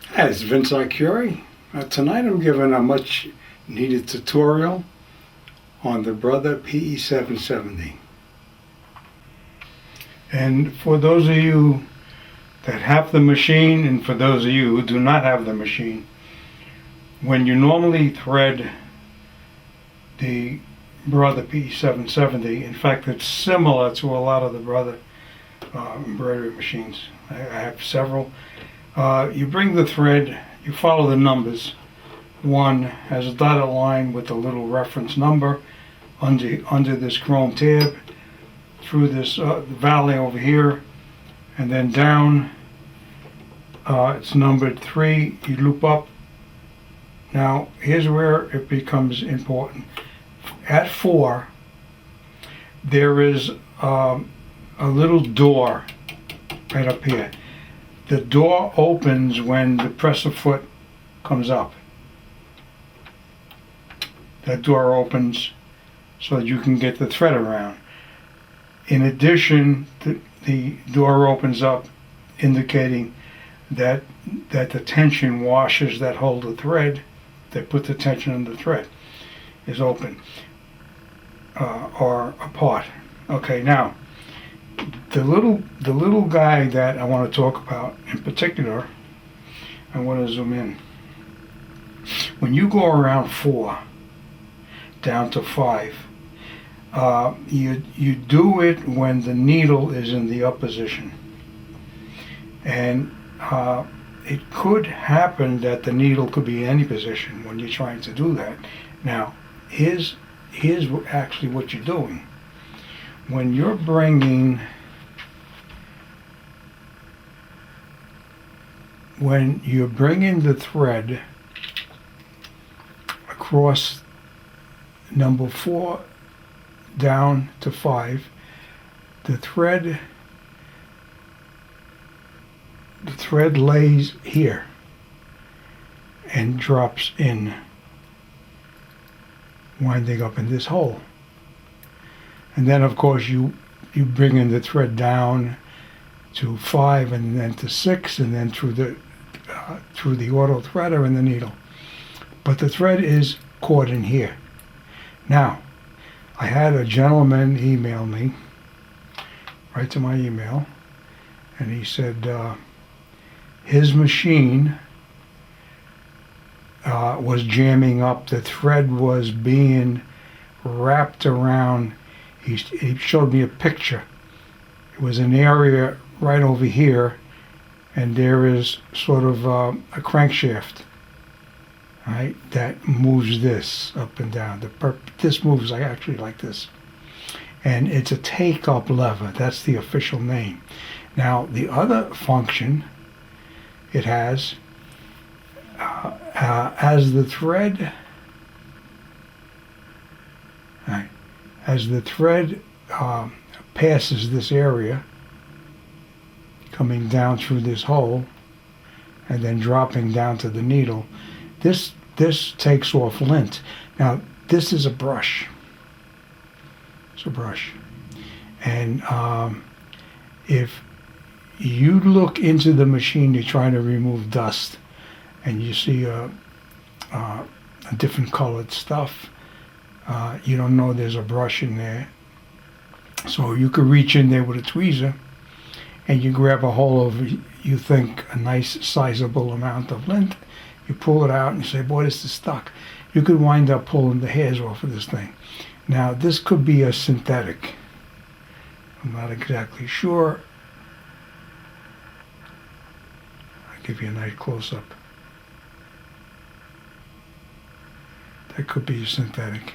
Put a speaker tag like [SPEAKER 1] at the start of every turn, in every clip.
[SPEAKER 1] Hi, it's Vince Arcuri. Tonight I'm giving a much needed tutorial on the Brother PE-770. And for those of you that have the machine, and for those of you who do not have the machine, when you normally thread the Brother PE-770, in fact it's similar to a lot of the Brother embroidery machines. I have several. You bring the thread, you follow the numbers. One has a dotted line with a little reference number under this chrome tab, through this valley over here, and then down. It's numbered 3. You loop up. Now here's where it becomes important. At 4, there is a little door right up here. The door opens when the presser foot comes up. That door opens so that you can get the thread around. In addition, the door opens up, indicating that the tension washers that hold the thread, that put the tension on the thread, is open or apart. Okay, now the little guy that I want to talk about in particular, I want to zoom in. When you go around 4 down to 5, you do it when the needle is in the up position, and it could happen that the needle could be in any position when you're trying to do that. Now here's actually what you're doing. When you're bringing the thread across number 4 down to 5, the thread lays here and drops in, winding up in this hole. And then of course you bring in the thread down to 5, and then to 6, and then through the auto threader and the needle. But the thread is caught in here. Now, I had a gentleman email me, right to my email, and he said his machine was jamming up. The thread was being wrapped around. He showed me a picture. It was an area right over here, and there is sort of a crankshaft, right, that moves this up and down. This moves actually like this, and it's a take-up lever. That's the official name. Now the other function it has, as the thread passes this area, coming down through this hole and then dropping down to the needle, this takes off lint. Now this is a brush. It's a brush, and if you look into the machine, you're trying to remove dust, and you see a different colored stuff, you don't know there's a brush in there. So you could reach in there with a tweezer and you grab a hold of, you think, a nice sizable amount of lint. You pull it out and you say, boy, this is stuck. You could wind up pulling the hairs off of this thing. Now this could be a synthetic. I'm not exactly sure. I'll give you a nice close-up. That could be a synthetic.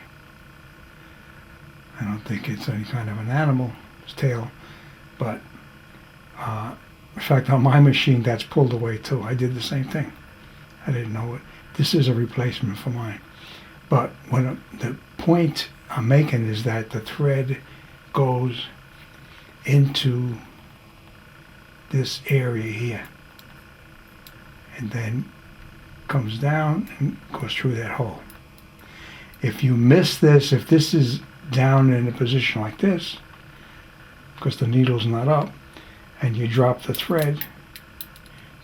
[SPEAKER 1] I don't think it's any kind of an animal's tail, but in fact on my machine that's pulled away too. I did the same thing. I didn't know it. This is a replacement for mine. But the point I'm making is that the thread goes into this area here and then comes down and goes through that hole. If you miss this, if this is down in a position like this, because the needle's not up, and you drop the thread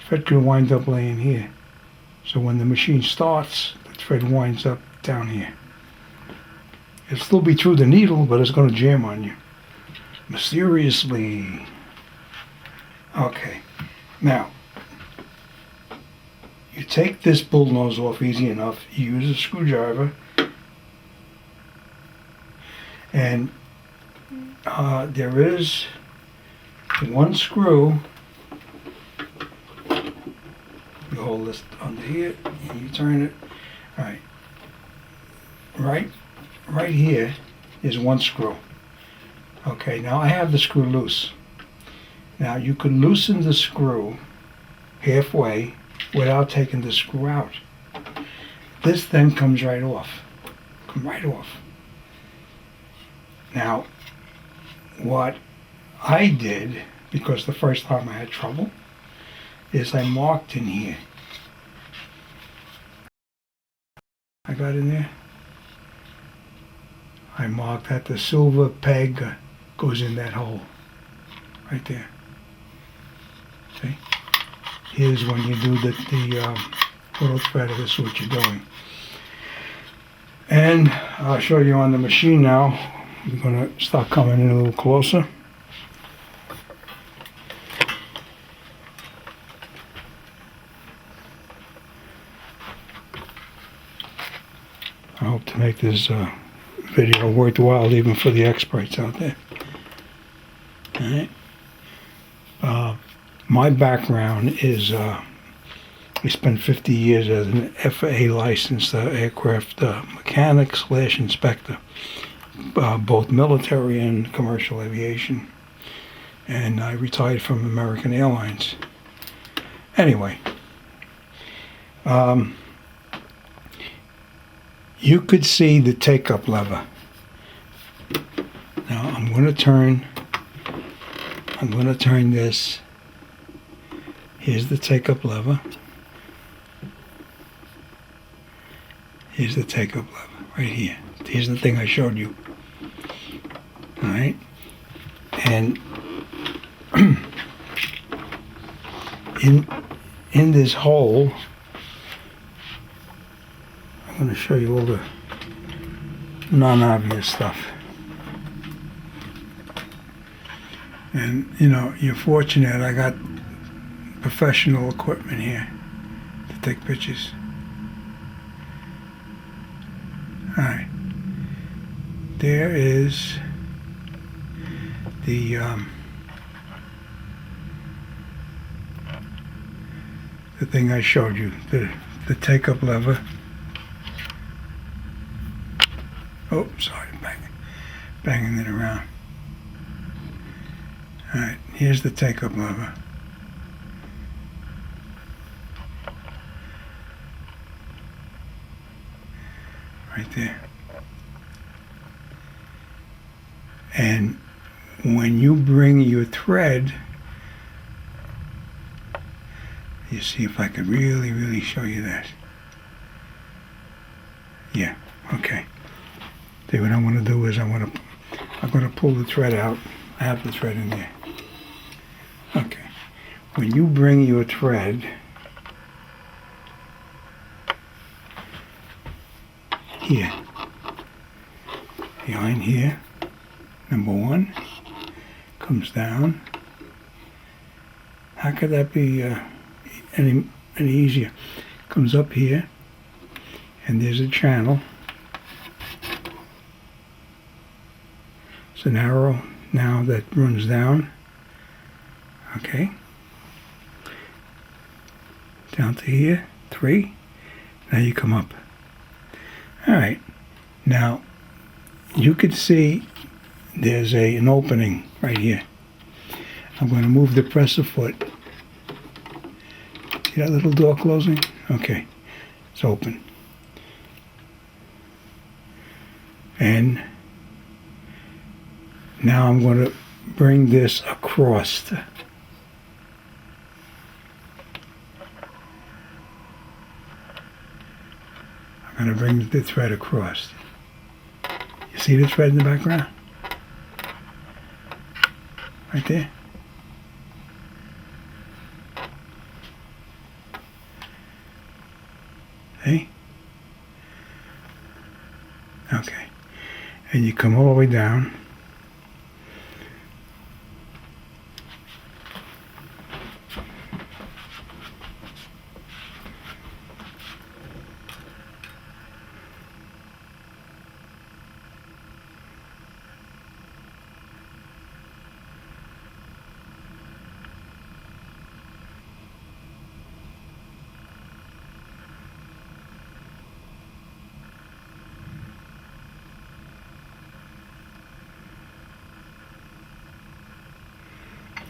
[SPEAKER 1] could wind up laying here. So when the machine starts, the thread winds up down here. It'll still be through the needle, but it's going to jam on you. Mysteriously. Okay. Now, you take this bull nose off easy enough. You use a screwdriver. And there is one screw. You hold this under here and you turn it. Right here is one screw. Okay, now I have the screw loose. Now you can loosen the screw halfway without taking the screw out. This then comes right off. Come right off. Now, what I did, because the first time I had trouble, is I marked in here. I got in there. I marked that the silver peg goes in that hole. Right there. See? Here's when you do the little thread of this, what you're doing. And I'll show you on the machine now. We're going to start coming in a little closer. I hope to make this video worthwhile even for the experts out there. Alright. My background is I spent 50 years as an FAA licensed aircraft mechanic / inspector, both military and commercial aviation. And I retired from American Airlines. Anyway, you could see the take-up lever. Now I'm going to turn this. Here's the take-up lever. Here's the take-up lever right here. Here's the thing I showed you. All right, and in this hole, I'm going to show you all the non-obvious stuff. And you know, you're fortunate. I got professional equipment here to take pictures. All right, there is the thing I showed you, the take-up lever. Oh, sorry, banging it around. All right, here's the take-up lever. Right there. And when you bring your thread, you see if I could really show you that. Yeah, okay. See, what I want to do is I'm going to pull the thread out. I have the thread in there. Okay. When you bring your thread here, behind here, number one, comes down. How could that be any easier? Comes up here, and there's a channel. It's an arrow now that runs down. Okay. Down to here, 3. Now you come up. All right. Now you could see there's an opening right here. I'm going to move the presser foot. See that little door closing? Okay, it's open. And now I'm going to bring this across. I'm going to bring the thread across. You see the thread in the background? Right there. See? Okay. And you come all the way down.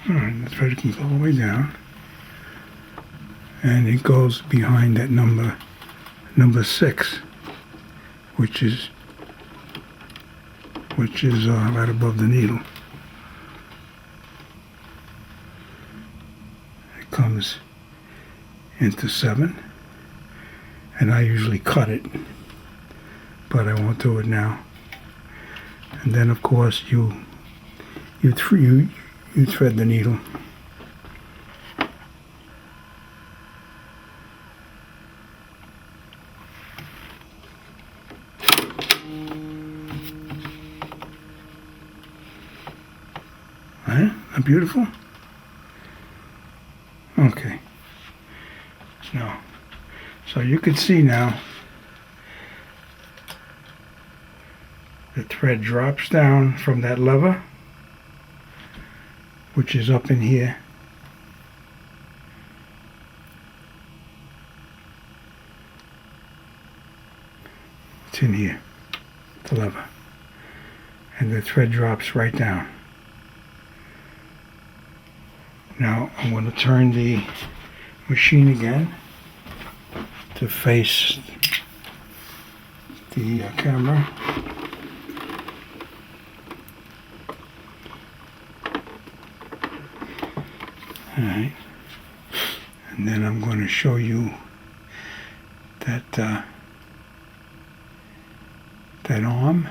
[SPEAKER 1] Alright, the thread comes all the way down, and it goes behind that number 6, which is right above the needle. It comes into 7, and I usually cut it, but I won't do it now. And then, of course, you thread the needle. Right? Isn't beautiful? Okay. Now, so you can see now the thread drops down from that lever, which is up in here. It's in here, the lever. And the thread drops right down. Now I'm going to turn the machine again to face the camera. Alright, and then I'm going to show you that that arm.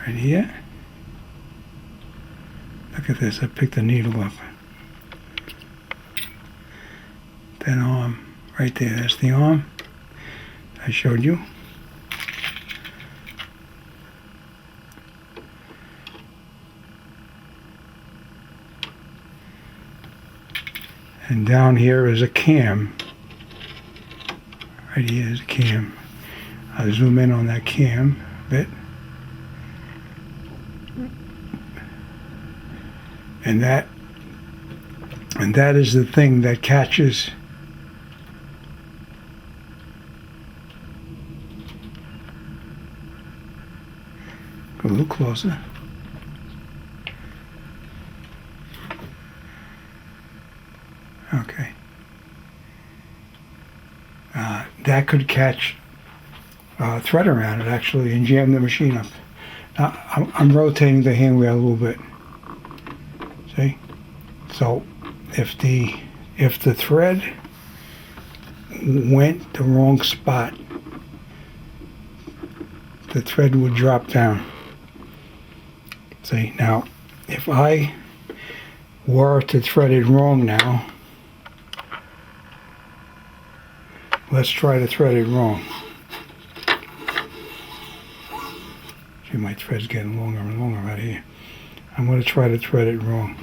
[SPEAKER 1] Right here. Look at this, I picked the needle up. That arm right there, that's the arm I showed you. And down here is a cam. Right here is a cam. I'll zoom in on that cam a bit. And that is the thing that catches go a little closer. Okay. That could catch thread around it actually and jam the machine up. Now I'm rotating the hand wheel a little bit. See? So if the thread went the wrong spot, the thread would drop down. See? Now if I were to thread it wrong now, let's try to thread it wrong. See, my thread's getting longer and longer right here. I'm going to try to thread it wrong.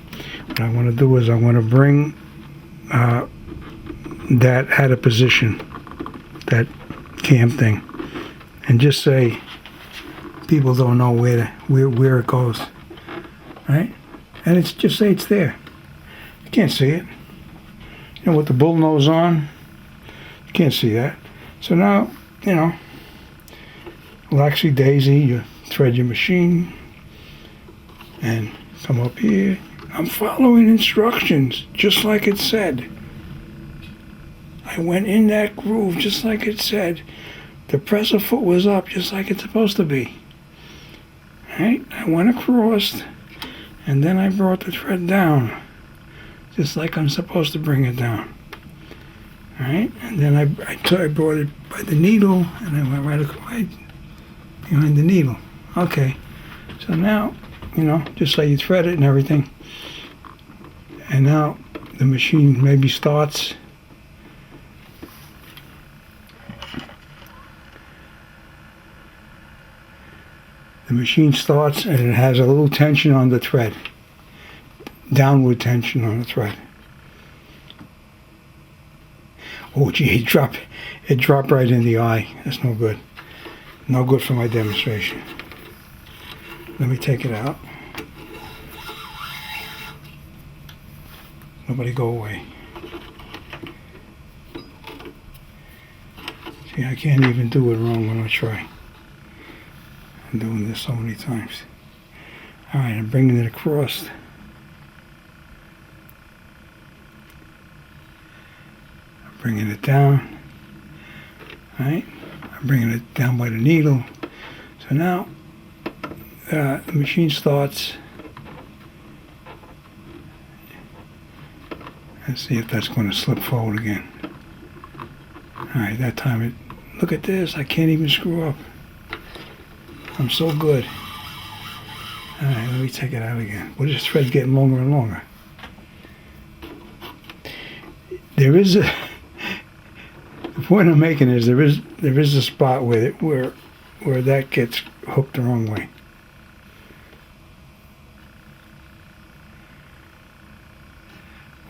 [SPEAKER 1] What I want to do is I want to bring that out of position, that cam thing, and just say people don't know where it goes, right? And it's just say it's there. You can't see it. You know, with the bull nose on, you can't see that. So now, you know, laxy daisy, you thread your machine and come up here. I'm following instructions just like it said. I went in that groove just like it said. The presser foot was up just like it's supposed to be. Right? I went across and then I brought the thread down just like I'm supposed to bring it down. Alright? And then I brought it by the needle and I went right behind the needle. Okay. So now, you know, just so you thread it and everything. And now the machine maybe starts. The machine starts and it has a little tension on the thread. Downward tension on the thread. Oh gee, it dropped right in the eye. That's no good. No good for my demonstration. Let me take it out. Nobody go away. See, I can't even do it wrong when I try. I'm doing this so many times. Alright, I'm bringing it across. I'm bringing it down. Alright, I'm bringing it down by the needle. So now, the machine starts. Let's see if that's going to slip forward again. Alright, that time look at this, I can't even screw up. I'm so good. Alright, let me take it out again. Well, this thread's getting longer and longer. The point I'm making is there is a spot where that gets hooked the wrong way.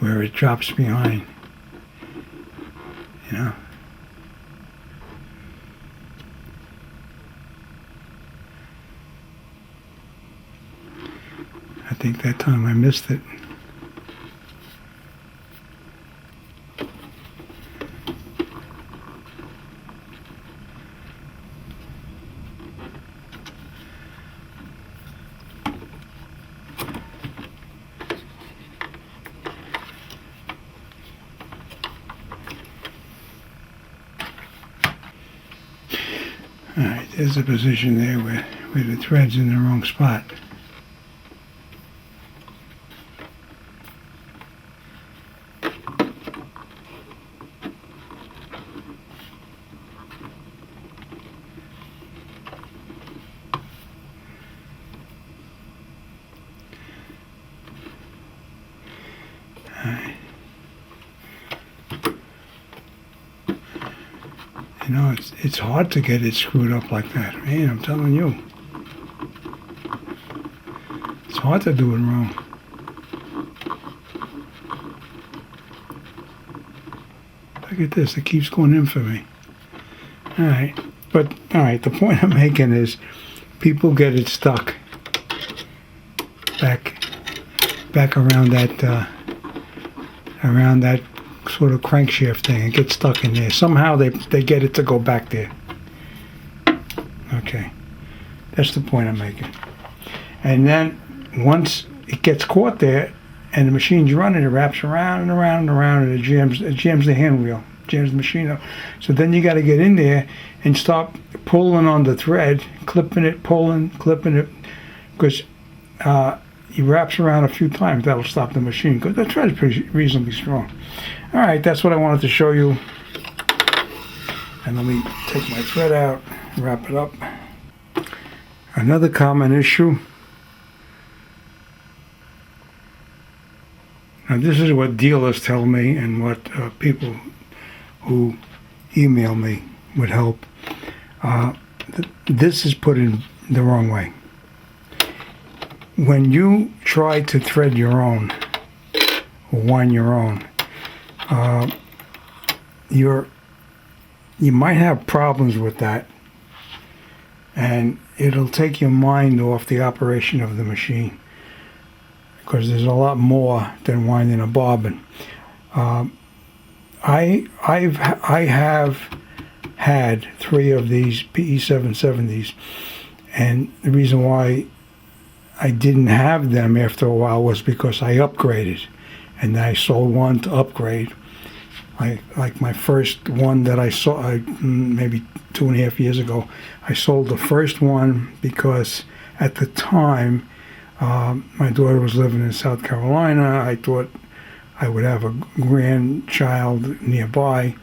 [SPEAKER 1] Where it drops behind. You know? I think that time I missed it. Alright, there's a position there where the thread's in the wrong spot. You know, it's hard to get it screwed up like that. Man, I'm telling you. It's hard to do it wrong. Look at this, it keeps going in for me. Alright, the point I'm making is people get it stuck back around that sort of crankshaft thing and get stuck in there. Somehow they get it to go back there. Okay, that's the point I'm making. And then once it gets caught there and the machine's running, it wraps around and around and around, and it jams the hand wheel, jams the machine up. So then you got to get in there and stop pulling on the thread, clipping it, pulling, clipping it, because he wraps around a few times. That'll stop the machine, because the thread is pretty reasonably strong. All right, that's what I wanted to show you. And let me take my thread out, wrap it up. Another common issue. Now this is what dealers tell me and what people who email me would help. This is put in the wrong way. When you try to thread your own, or wind your own, you might have problems with that, and it'll take your mind off the operation of the machine, because there's a lot more than winding a bobbin. I have had 3 of these PE-770s, and the reason why I didn't have them after a while was because I upgraded, and I sold one to upgrade. Like my first one that I saw maybe 2.5 years ago, I sold the first one because at the time my daughter was living in South Carolina. I thought I would have a grandchild nearby,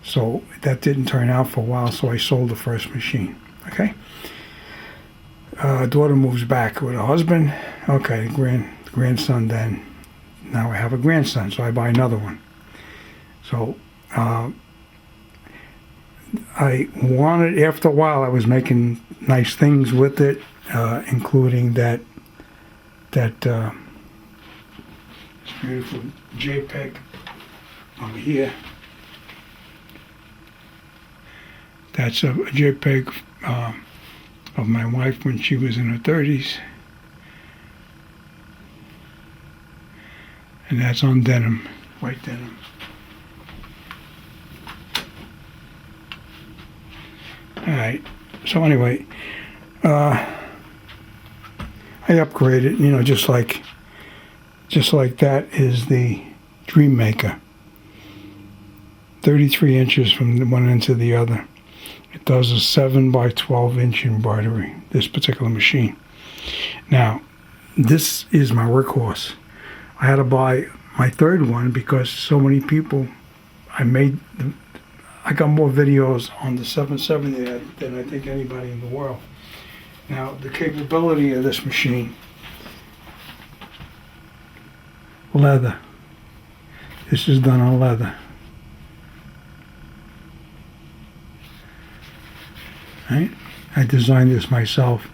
[SPEAKER 1] so that didn't turn out for a while, so I sold the first machine. Okay, daughter moves back with her husband. Okay, grandson then now I have a grandson, so I buy another one. So I wanted, after a while, I was making nice things with it, including that this beautiful JPEG over here. That's a JPEG of my wife when she was in her 30s. And that's on denim, white denim. Alright, so anyway, I upgraded, you know, just like that is the Dream Maker. 33 inches from the one end to the other. It does a 7 by 12 inch embroidery, this particular machine. Now, this is my workhorse. I had to buy my third one because so many people, I got more videos on the 770 than I think anybody in the world. Now, the capability of this machine, leather. This is done on leather. Right? I designed this myself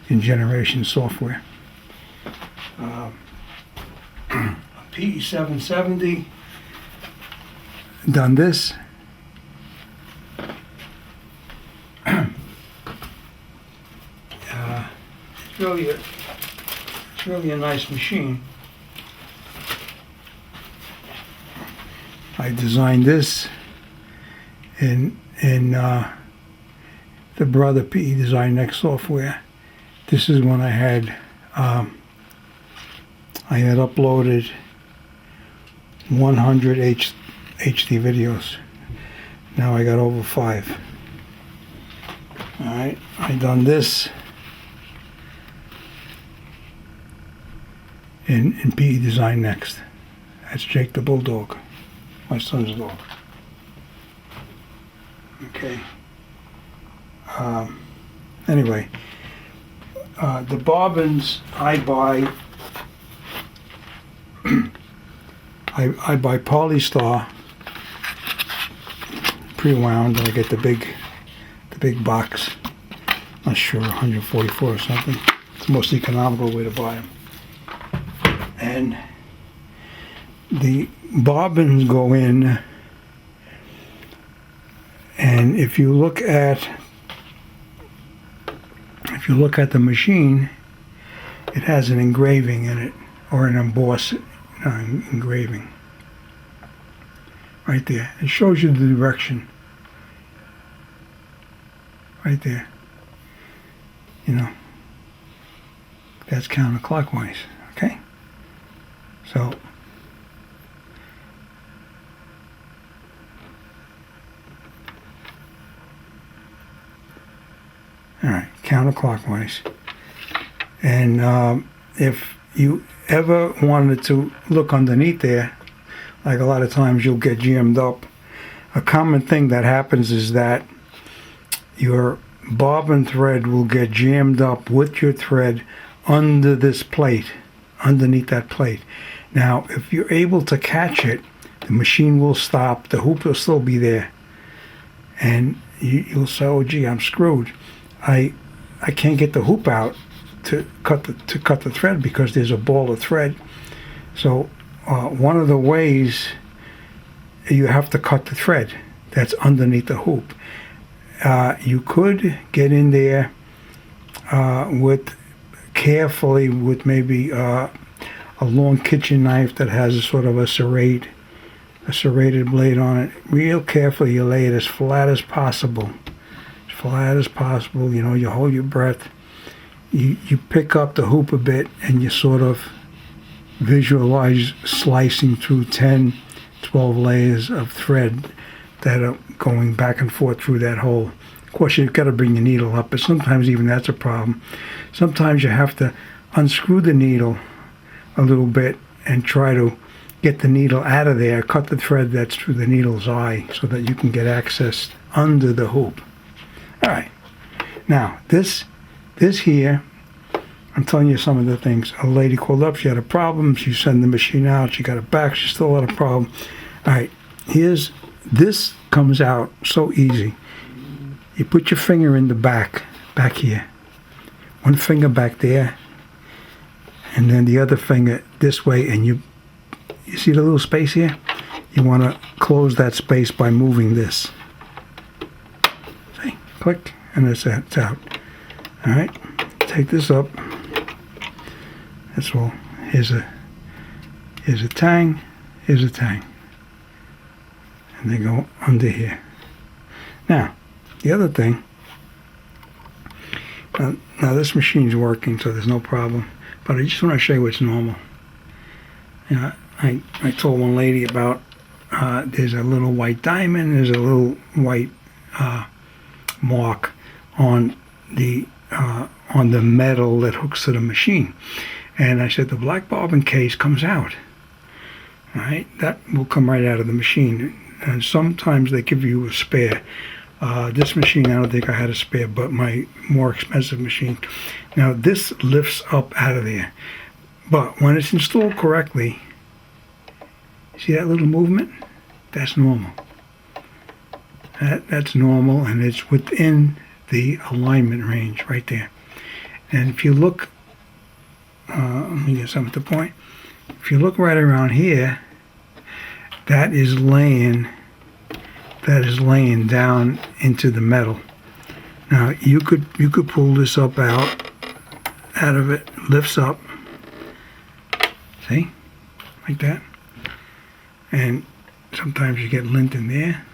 [SPEAKER 1] in Generation Software. A PE-770, done this. It's really a nice machine. I designed this in the Brother PE Design Next software. This is when I had uploaded 100 HD videos. Now I got over 5. Alright, I done this in PE Design Next. That's Jake the Bulldog, my son's dog. Okay. Anyway, the bobbins I buy, I buy Polystar pre-wound. I get the big box. Not sure, 144 or something. It's the most economical way to buy them. And the bobbins go in, and if you look at the machine, it has an engraving in it, or an engraving right there. It shows you the direction right there. You know, that's counterclockwise. Okay, so all right, counterclockwise. And if you ever wanted to look underneath there, like a lot of times you'll get jammed up, a common thing that happens is that your bobbin thread will get jammed up with your thread under this plate, underneath that plate. Now, if you're able to catch it, the machine will stop, the hoop will still be there, and you'll say, oh gee, I'm screwed. I can't get the hoop out to cut the thread because there's a ball of thread. So one of the ways you have to cut the thread that's underneath the hoop. You could get in there with maybe a long kitchen knife that has a sort of a serrated blade on it. Real carefully, you lay it as flat as possible. You know, you hold your breath. You pick up the hoop a bit, and you sort of visualize slicing through 10, 12 layers of thread that are going back and forth through that hole. Of course, you've got to bring your needle up, but sometimes even that's a problem. Sometimes you have to unscrew the needle a little bit and try to get the needle out of there, cut the thread that's through the needle's eye so that you can get access under the hoop. All right. Now, this here I'm telling you some of the things. A lady called up, she had a problem, she sent the machine out, she got it back, she still had a problem. All right, this comes out so easy. You put your finger in the back here. One finger back there, and then the other finger this way, and you see the little space here? You want to close that space by moving this. See? Click, and it's out. All right, take this up. That's all. Here's a tang, here's a tang. And they go under here. Now, the other thing, now this machine's working, so there's no problem, but I just want to show you what's normal. You know, I told one lady about there's a little white diamond, there's a little white mark on the metal that hooks to the machine. And I said, the black bobbin case comes out. All right, that will come right out of the machine. And sometimes they give you a spare. This machine, I don't think I had a spare, but my more expensive machine. Now, this lifts up out of there. But when it's installed correctly, see that little movement? That's normal. That's normal, and it's within the alignment range right there. And if you look, let me get something to point. If you look right around here, that is laying down into the metal. Now you could pull this up out of it, lifts up. See? Like that. And sometimes you get lint in there.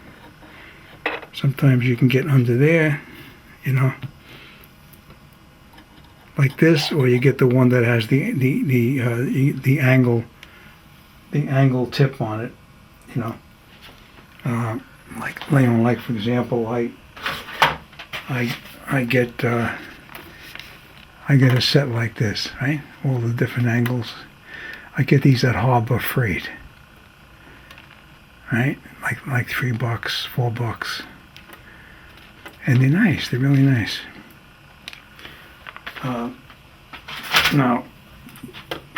[SPEAKER 1] Sometimes you can get under there, you know, like this, or you get the one that has the angle tip on it, you know. Like for example, I get a set like this, right? All the different angles. I get these at Harbor Freight, right? Like $3, $4, and they're nice. They're really nice. Now,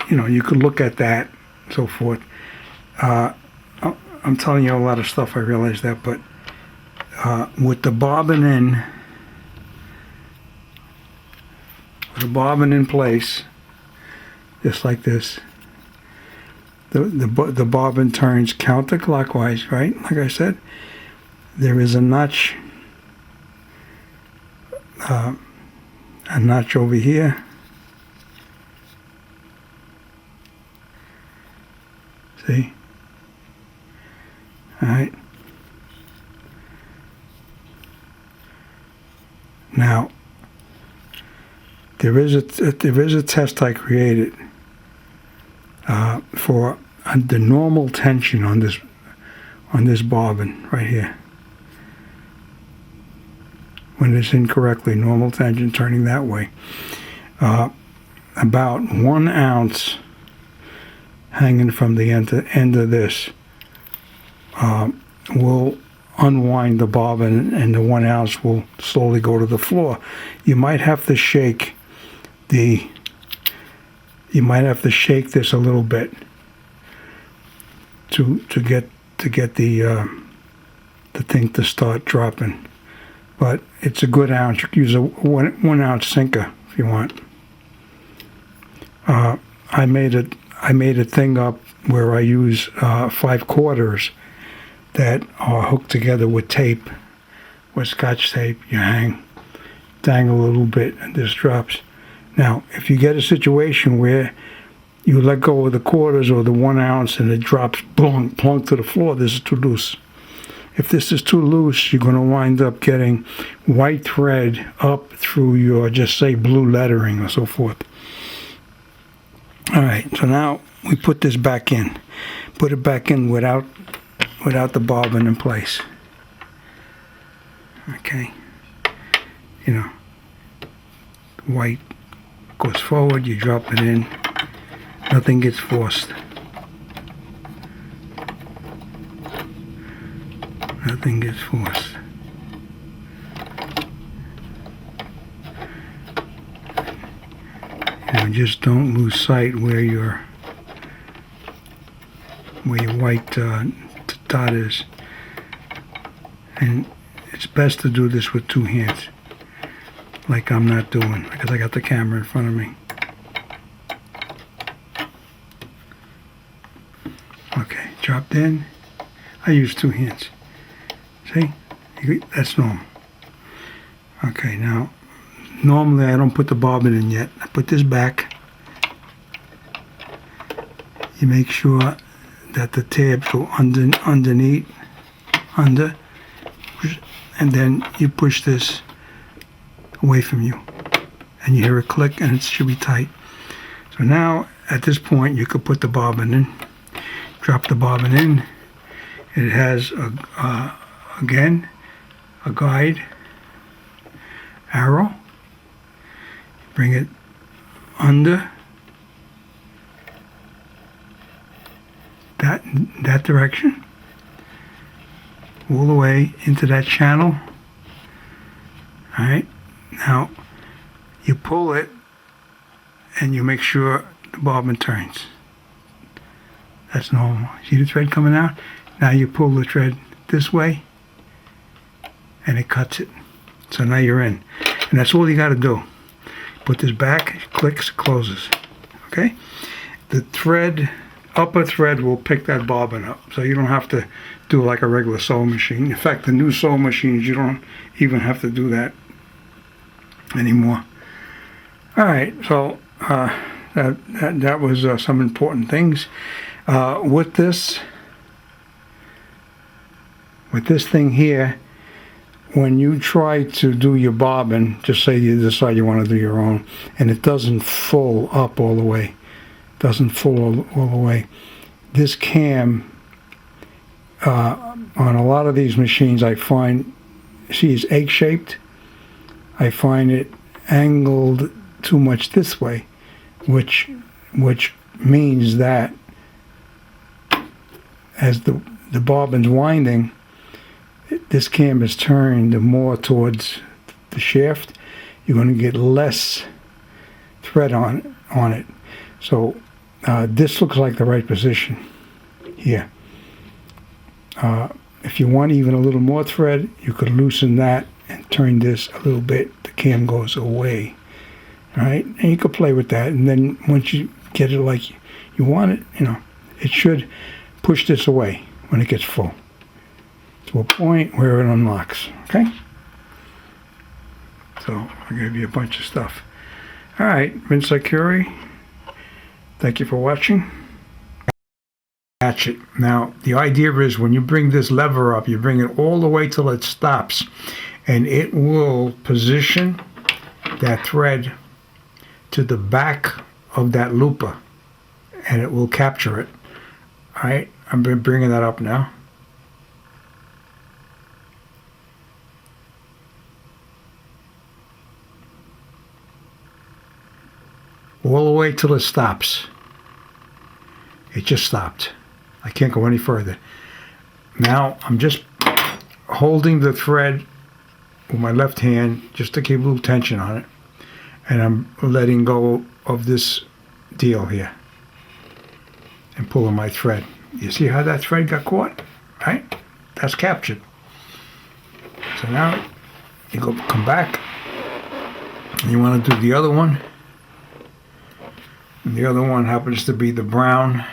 [SPEAKER 1] you know, you could look at that, so forth. I'm telling you a lot of stuff, I realize that, but with the bobbin in place, just like this, the bobbin turns counterclockwise, right? Like I said, there is a notch over here. See? All right. Now, there is a test I created for the normal tension on this bobbin right here. When it's incorrectly, normal tension turning that way. About 1 ounce hanging from the end of this will unwind the bobbin, and the 1 ounce will slowly go to the floor. You might have to shake this a little bit to get the thing to start dropping. But it's a good ounce. You can use a 1 ounce sinker if you want. I made a thing up where I use 5/4 that are hooked together with tape, with Scotch tape. You dangle a little bit, and this drops. Now, if you get a situation where you let go of the quarters or the 1 ounce and it drops plunk to the floor, this is too loose. If this is too loose, you're going to wind up getting white thread up through your, just say, blue lettering or so forth. All right, so now we put this back in. Put it back in without the bobbin in place. Okay. You know, white goes forward, you drop it in. Nothing gets forced. Nothing gets forced. You just don't lose sight where your white dot is. And it's best to do this with 2 hands, like I'm not doing, because I got the camera in front of me. Okay, dropped in. I use 2 hands. See? That's normal. Okay, now, normally I don't put the bobbin in yet. I put this back. You make sure that the tabs go underneath, and then you push this away from you. And you hear a click, and it should be tight. So now, at this point, you could put the bobbin in. Drop the bobbin in. It has, again, a guide arrow. Bring it under that direction, all the way into that channel. All right, now you pull it and you make sure the bobbin turns. That's normal. See the thread coming out? Now you pull the thread this way and it cuts it. So now you're in. And that's all you got to do. Put this back, it clicks, closes. Okay? The thread, upper thread will pick that bobbin up. So you don't have to do like a regular sewing machine. In fact, the new sewing machines, you don't even have to do that anymore. Alright, so that was some important things. With this thing here, when you try to do your bobbin, just say you decide you want to do your own, and it doesn't full up all the way, all the way. This cam, on a lot of these machines, I find, see, it's egg-shaped. I find it angled too much this way, which means that as the bobbin's winding, this cam is turned more towards the shaft. You're going to get less thread on it. So this looks like the right position here. If you want even a little more thread, you could loosen that and turn this a little bit. The cam goes away. All right, and you could play with that. And then once you get it like you want it, it should push this away when it gets full to a point where it unlocks. Okay, so I'll give you a bunch of stuff. All right, Vince Curie, thank you for watching. Catch it. Now the idea is when you bring this lever up, you bring it all the way till it stops, and it will position that thread to the back of that looper, and it will capture it. All right, I'm bringing that up now. All the way till it stops. It just stopped. I can't go any further. Now I'm just holding the thread with my left hand just to keep a little tension on it, and I'm letting go of this deal here and pulling my thread. You see how that thread got caught? Right? That's captured. So now you come back and you want to do the other one. And the other one happens to be the brown,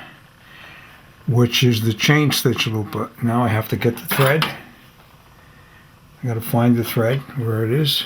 [SPEAKER 1] which is the chain stitch looper. Now I have to get the thread. I got to find the thread where it is.